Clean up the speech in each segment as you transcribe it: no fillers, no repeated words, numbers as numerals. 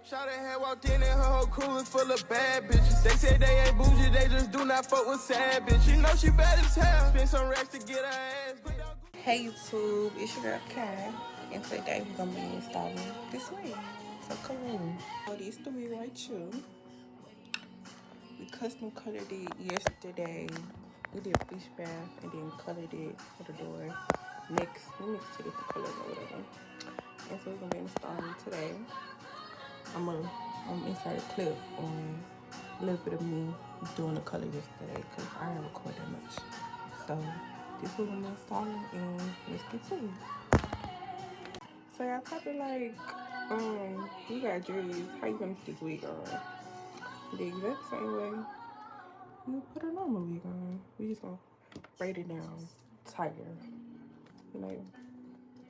Shawty had walked in and her whole crew was full of bad bitches. They say they ain't bougie, they just do not fuck with sad bitch. You know she bad as hell. Spend some racks to get her ass. Hey YouTube, it's your girl Kai, and today we're gonna be installing this wig. So come on. So this the wig right here. We custom colored it yesterday. We did a fish bath and then colored it for the door. We mixed two different colors or whatever. And so we're gonna be installing today. I'm gonna insert a clip on a little bit of me doing the color yesterday because I didn't record that much. So this is what I'm installing and let's get to it. So y'all probably like, you got dreads, how you gonna put this wig on? The exact same way you put a normal wig on. We just gonna braid it down tighter. You know,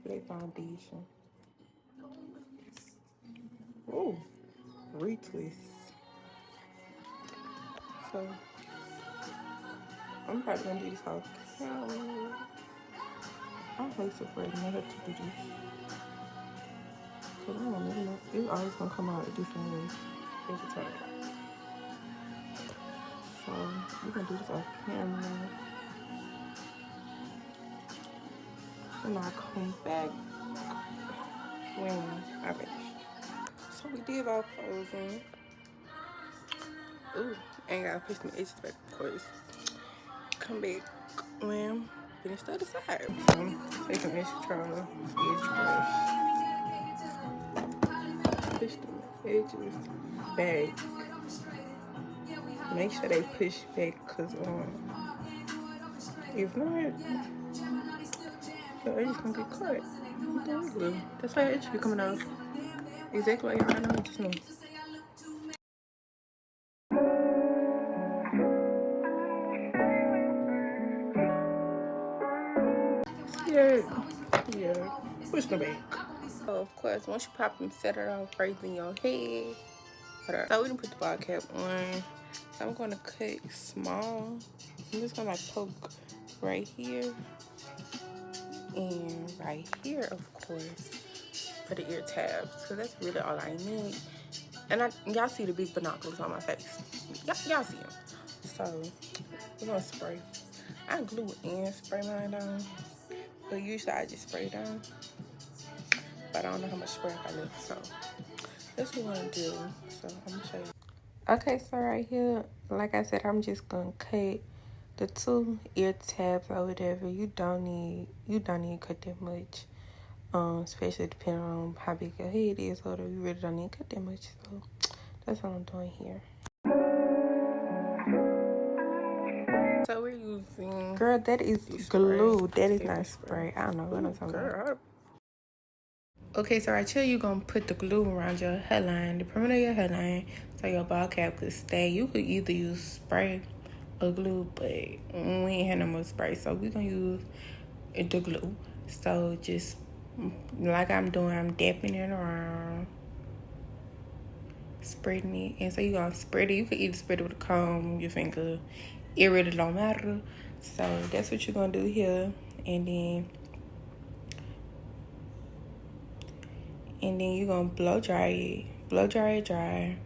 lay foundation. Ooh, retwist. So I'm probably gonna do this whole camera. I'm really surprised I have to do this. Cause I don't really know. It's always gonna come out a different way every time. So we're gonna do this off camera. And I'll come back when I finish. So we did our posing. Ooh, ain't gotta push my edges back, of course. Come back when finish the other side. Take some extra edge brush. Push the edges back. Make sure they push back, cause if not, your edge gonna get cut. That's why your edge be coming out exactly like y'all know just know. Yeah, push the back. So of course, once you pop them, set it off right in your head. So we didn't put the ball cap on. So I'm gonna cut small. I'm just gonna like poke right here and right here, of course, for the ear tabs. So that's really all I need. And y'all see the big binoculars on my face. Y'all see them. So we're gonna spray. I glue and spray mine down, but usually I just spray down. But I don't know how much spray I left, so that's what we're gonna do. So I'm gonna show you. Okay, so right here, like I said, I'm just gonna cut the 2 ear tabs or whatever. You don't need to cut that much. Especially depending on how big your head is, or you really don't need to cut that much. So that's what I'm doing here. So we're using, girl, that is glue. That is not spray. I don't know what I'm talking about. Okay, so right here you're gonna put the glue around your hairline, the perimeter of your hairline, so your ball cap could stay. You could either use spray or glue, but we ain't had no more spray, so we're gonna use the glue. So just like I'm doing, I'm dapping it around, spreading it. And so you're gonna spread it. You could either spread it with a comb, your finger. It really don't matter. So that's what you're gonna do here. And then you're gonna blow dry it. Blow dry it dry.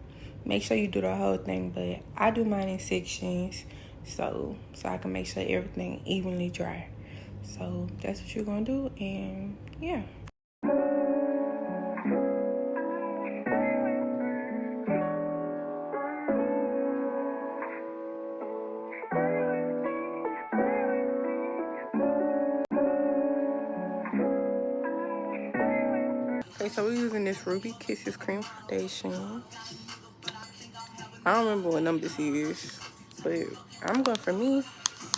Make sure you do the whole thing, but I do mine in sections so I can make sure everything evenly dry. So that's what you're gonna do, and yeah. Okay, so we're using this Ruby Kisses cream foundation. I don't remember what number this is, but I'm going, for me,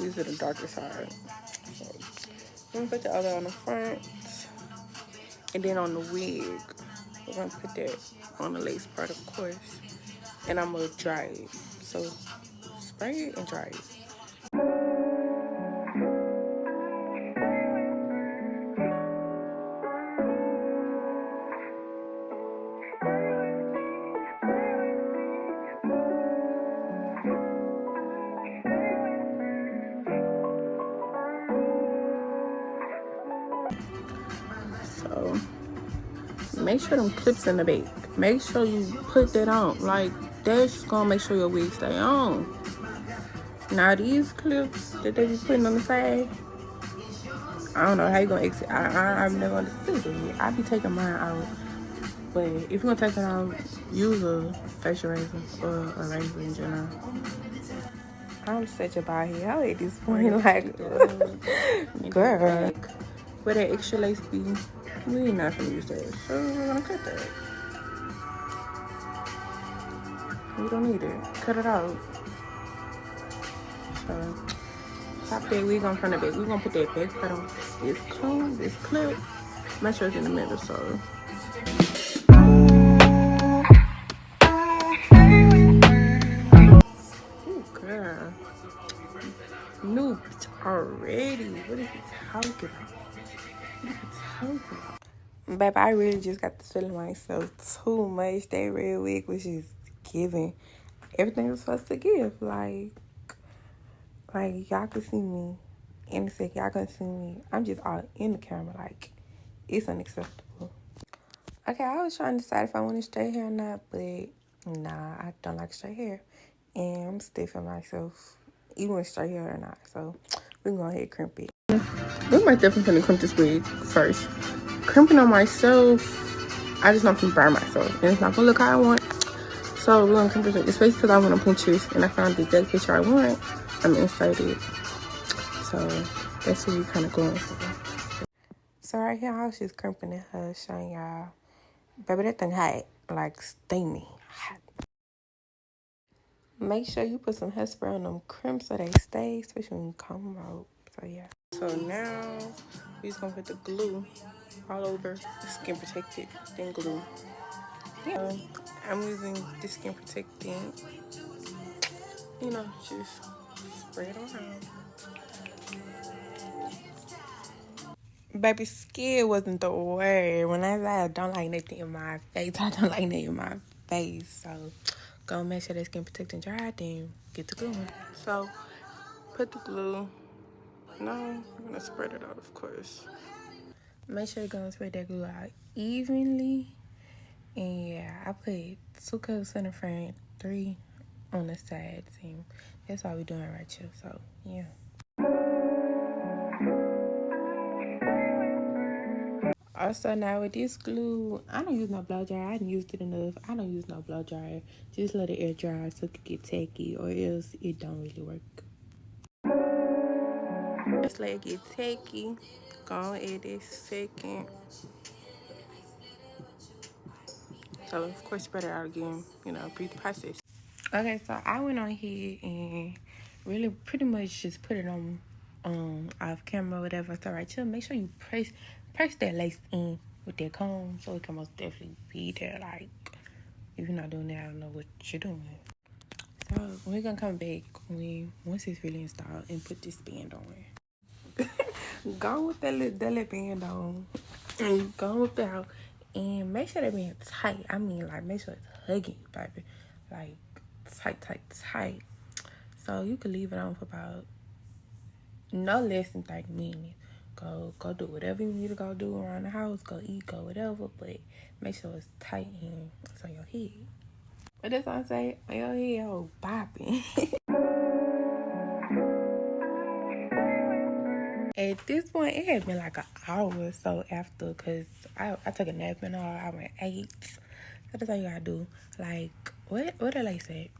use it the darker side. So I'm gonna put the other on the front, and then on the wig, we're gonna put that on the lace part, of course, and I'm gonna dry it. So spray it and dry it. make sure them clips in the back. Make sure you put that on. Like, that's gonna make sure your wig stay on. Now these clips that they be putting on the side, I don't know how you gonna exit. I've never understood it. I be taking mine out. But if you're gonna take it out, use a facial razor or a razor in general. I'm such a bald head at this point. Like, girl. Where that extra lace be, we're not gonna use that. So we're gonna cut that. We don't need it. Cut it out. So top that wig on front of it. We're gonna put that back part on this comb, this clip. Make sure it's in the middle, so. Ooh, girl. New already. What is he talking about? What is he talking about? Babe, I really just got to feeling myself too much. That red wig was just giving everything it was supposed to give. Like y'all could see me in a second. Y'all couldn't see me. I'm just all in the camera. Like, it's unacceptable. Okay, I was trying to decide if I wanted straight hair or not, but nah, I don't like straight hair. And I'm stiffing myself, even with straight hair or not. So we can go ahead and crimp it. We might definitely gonna crimp this wig first. Crimping on myself, I just know I'm gonna burn myself. And it's not gonna look how I want. So we're gonna crimp this wig, especially because I want to Pinterest and I found the exact picture I want. I'm excited. So that's what we're kind of going for. So right here, I was just crimping it, showing y'all. Baby, that thing hot, like steamy hot. Make sure you put some hairspray on them crimps so they stay, especially when you comb them out. So yeah. So now we're just gonna put the glue all over the skin protectant, then glue. Yeah. I'm using the skin protectant. You know, just spray it around. Baby, skin wasn't the word. When I say I don't like nothing in my face, I don't like nothing in my face. So, go make sure that skin protectant dry, then get the glue on. So, put the glue. No, I'm gonna spread it out, of course. Make sure you're gonna spread that glue out evenly. And yeah, I put 2 cups in the front, 3 on the sides. And that's all we're doing right here. So, yeah. Also, now with this glue, I don't use no blow dryer. I didn't use it enough. I don't use no blow dryer. Just let it air dry so it can get tacky, or else it don't really work. Just let it get tacky. Go on in this second. So, of course, spread it out again. You know, repeat the process. Okay, so I went on here and really pretty much just put it on off camera or whatever. So right here, make sure you press that lace in with that comb so it can most definitely be there. Like, if you're not doing that, I don't know what you're doing. So we're gonna come back once it's really installed and put this band on. Go with that little band on. And go with that and make sure that band tight. I mean, like, make sure it's hugging you, baby. Like, tight. So you can leave it on for about no less than 30 minutes. Go do whatever you need to go do around the house. Go eat, go whatever. But make sure it's tight and it's on your head. What does I say? On your head, oh, bopping. At this point, it had been like an hour or so after, because I took a nap and all. I went 8. So that's all you gotta do. Like, what did they say?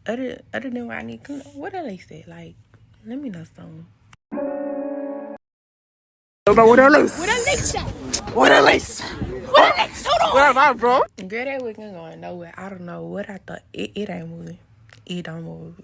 Other than what I need, what did they say? Like, let me know something. What a lace! Hold on! What about, bro? Girl, that wasn't going nowhere. I don't know what I thought. It ain't moving. It don't move.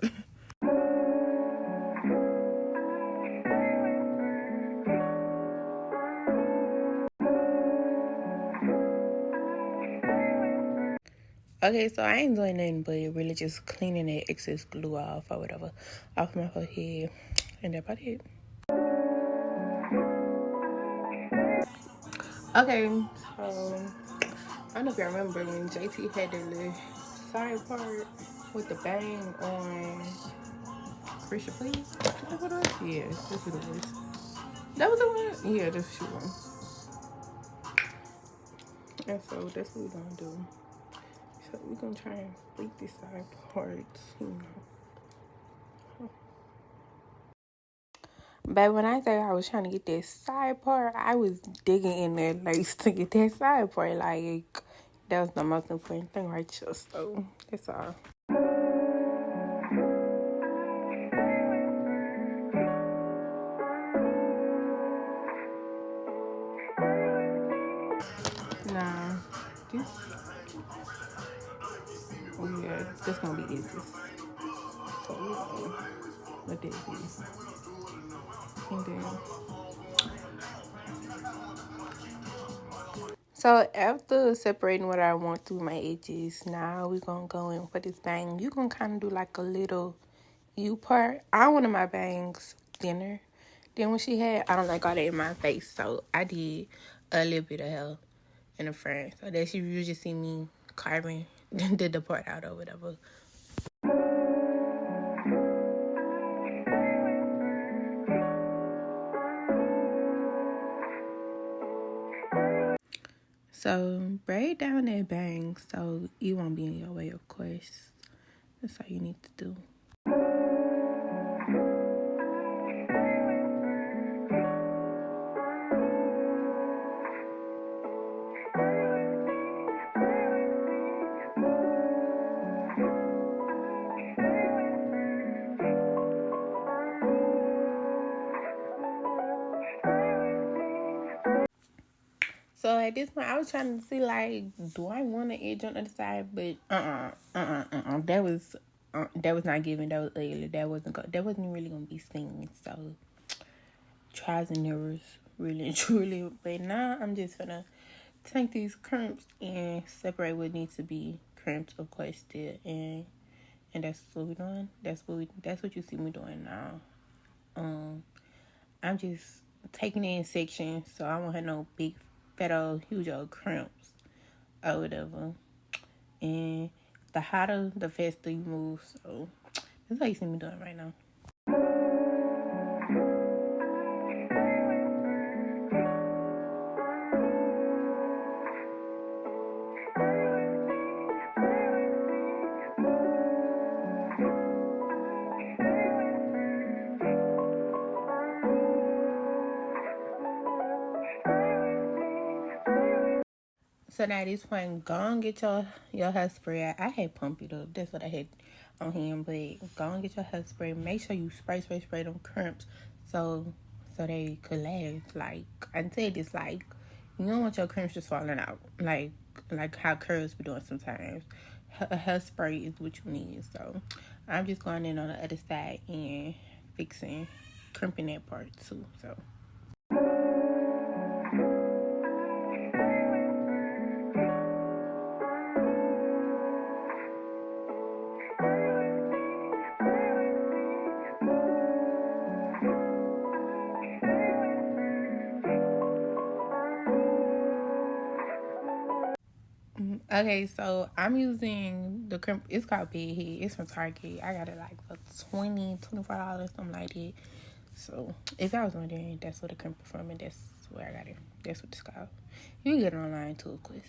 Okay, so I ain't doing nothing but really just cleaning that excess glue off or whatever off my whole head, and that's about it. Okay, so I don't know if you remember when JT had that little side part with the bang on Christian, please. Is that what it was? Yeah, that's what it was. That was the one? Yeah, that's the one. And so that's what we're gonna do. So we're gonna try and flip this side parts, you know. But when I say I was trying to get that side part, I was digging in that lace to get that side part. Like, that was the most important thing right here. So that's all. Nah, this, oh yeah, this gonna be easy. So we're gonna let that be. And then, so after separating what I want through my edges, now we're gonna go in for this bang. You can kind of do like a little U part. I wanted my bangs thinner than what she had. I don't like all that in my face, so I did a little bit of hair in the front. So that you just see me carving the part out or whatever. So braid down that bang so you won't be in your way, of course. That's all you need to do. So at this point, I was trying to see, like, do I want an edge on the other side? But that was not giving. That was ugly. That wasn't really gonna be seen. So trials and errors, really and truly. But now I'm just gonna take these crimps and separate what needs to be crimps, of course, still, and that's what we're doing. That's what you see me doing now. I'm just taking it in sections, so I won't have no big, fat old, huge old cramps or whatever. And the hotter, the faster you move. So that's what you see me doing right now. So now at this point, go and get your hairspray. I had pump it up. That's what I had on him. But go and get your hairspray. Make sure you spray them crimps so they could last. Like I said, it's like you don't want your crimps just falling out. Like how curls be doing sometimes. Hairspray is what you need. So I'm just going in on the other side and crimping that part too. So. Okay, so I'm using the crimp. It's called Big Head. It's from Target. I got it like for $24, something like that. So if I was wondering, that's what the crimp is from, and that's where I got it. That's what it's called. You can get it online too, of course.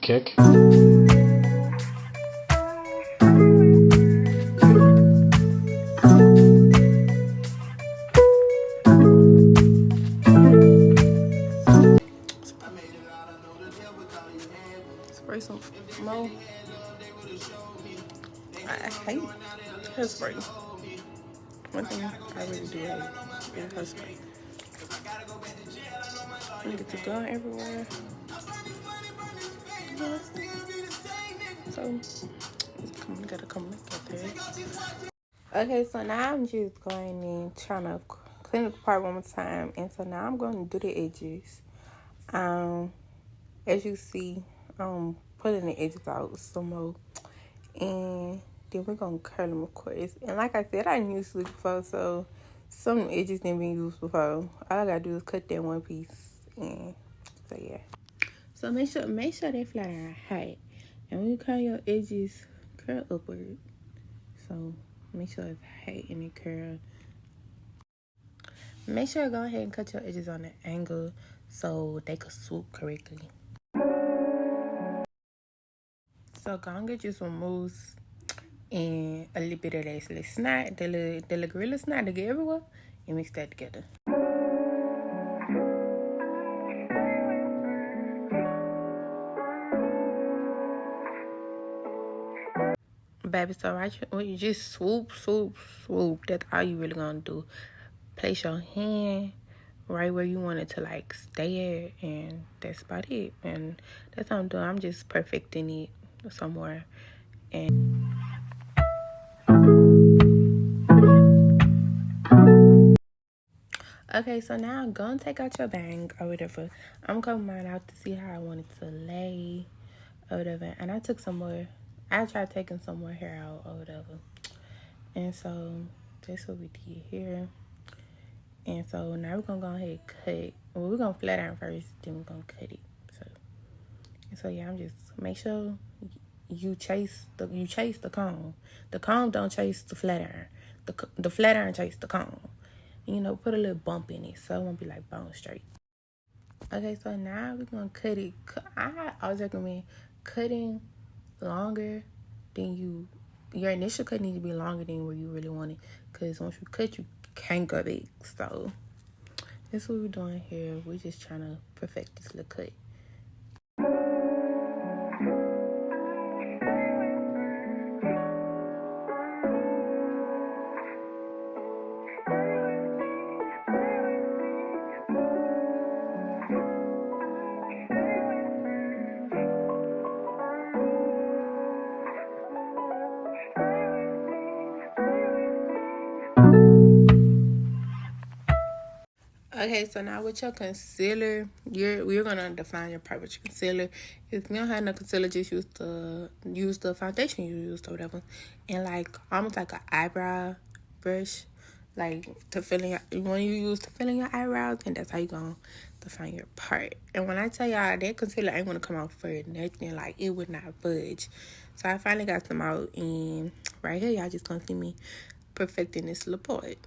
Kick. Spray some more. I hate hairspray. One thing I really do hate is hairspray. You get to go everywhere. So gotta come look at this. Okay, so now I'm just going in trying to clean up the part one more time, and so now I'm going to do the edges. As you see, pulling the edges out some more, and then we're gonna curl them, of course. And like I said, I didn't use this before, so some edges didn't been used before. All I gotta do is cut that one piece, and so yeah. So make sure they flat iron high, and when you curl your edges, curl upward. So make sure it's high and it curl. Make sure to go ahead and cut your edges on an angle so they could swoop correctly. So go and get you some mousse and a little bit of that little snot, the little gorilla snot to get everywhere, and mix that together. Baby, so right when you just swoop, that's all you really gonna do. Place your hand right where you want it to like stay at, and that's about it. And that's what I'm doing. I'm just perfecting it somewhere. And okay, so now I'm gonna take out your bang or whatever. I'm gonna mine out to see how I want it to lay or whatever. And I took some more. I tried taking some more hair out or whatever. And so that's what we did here. And so now we're gonna go ahead and cut. Well, we're gonna flat iron first, then we're gonna cut it. So yeah, I'm just make sure you chase the comb. The comb don't chase the flat iron. The flat iron chase the comb. You know, put a little bump in it so it won't be like bone straight. Okay, so now we're gonna cut it. I always recommend cutting longer than your initial cut needs to be longer than where you really want it, because once you cut, you can't go big. So that's what we're doing here. We're just trying to perfect this little cut. Okay, so now with your concealer, we're gonna define your part with your concealer. If you don't have no concealer, just use the foundation you used or whatever, and like almost like an eyebrow brush, like to fill in when you use to fill in your eyebrows, and that's how you gonna define your part. And when I tell y'all that concealer ain't gonna come out for nothing, like it would not budge. So I finally got some out, and right here y'all just gonna see me perfecting this little part.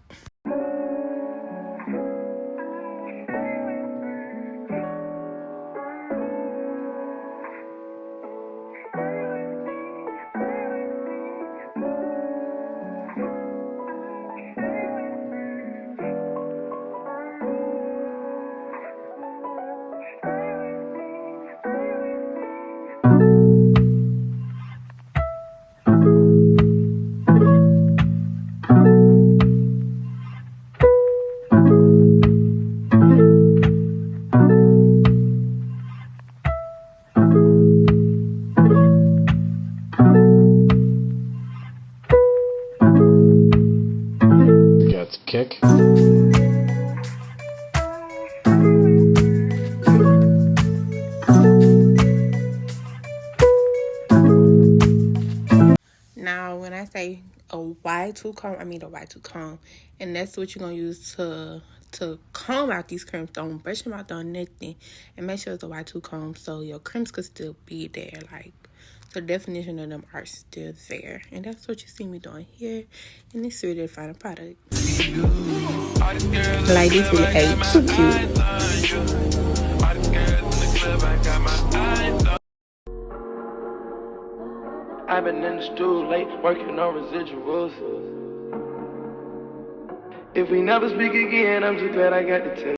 Kick. Now, when I say a Y2 comb, I mean a Y2 comb, and that's what you're gonna use to comb out these creams. Don't brush them out, don't nothing, and make sure it's a Y2 comb so your creams could still be there, like the definition of them are still there. And that's what you see me doing here, and it's really a final product. Like this really ain't too cute. I've been in the stool late, working on residuals. If we never speak again, I'm just glad I got to tell you.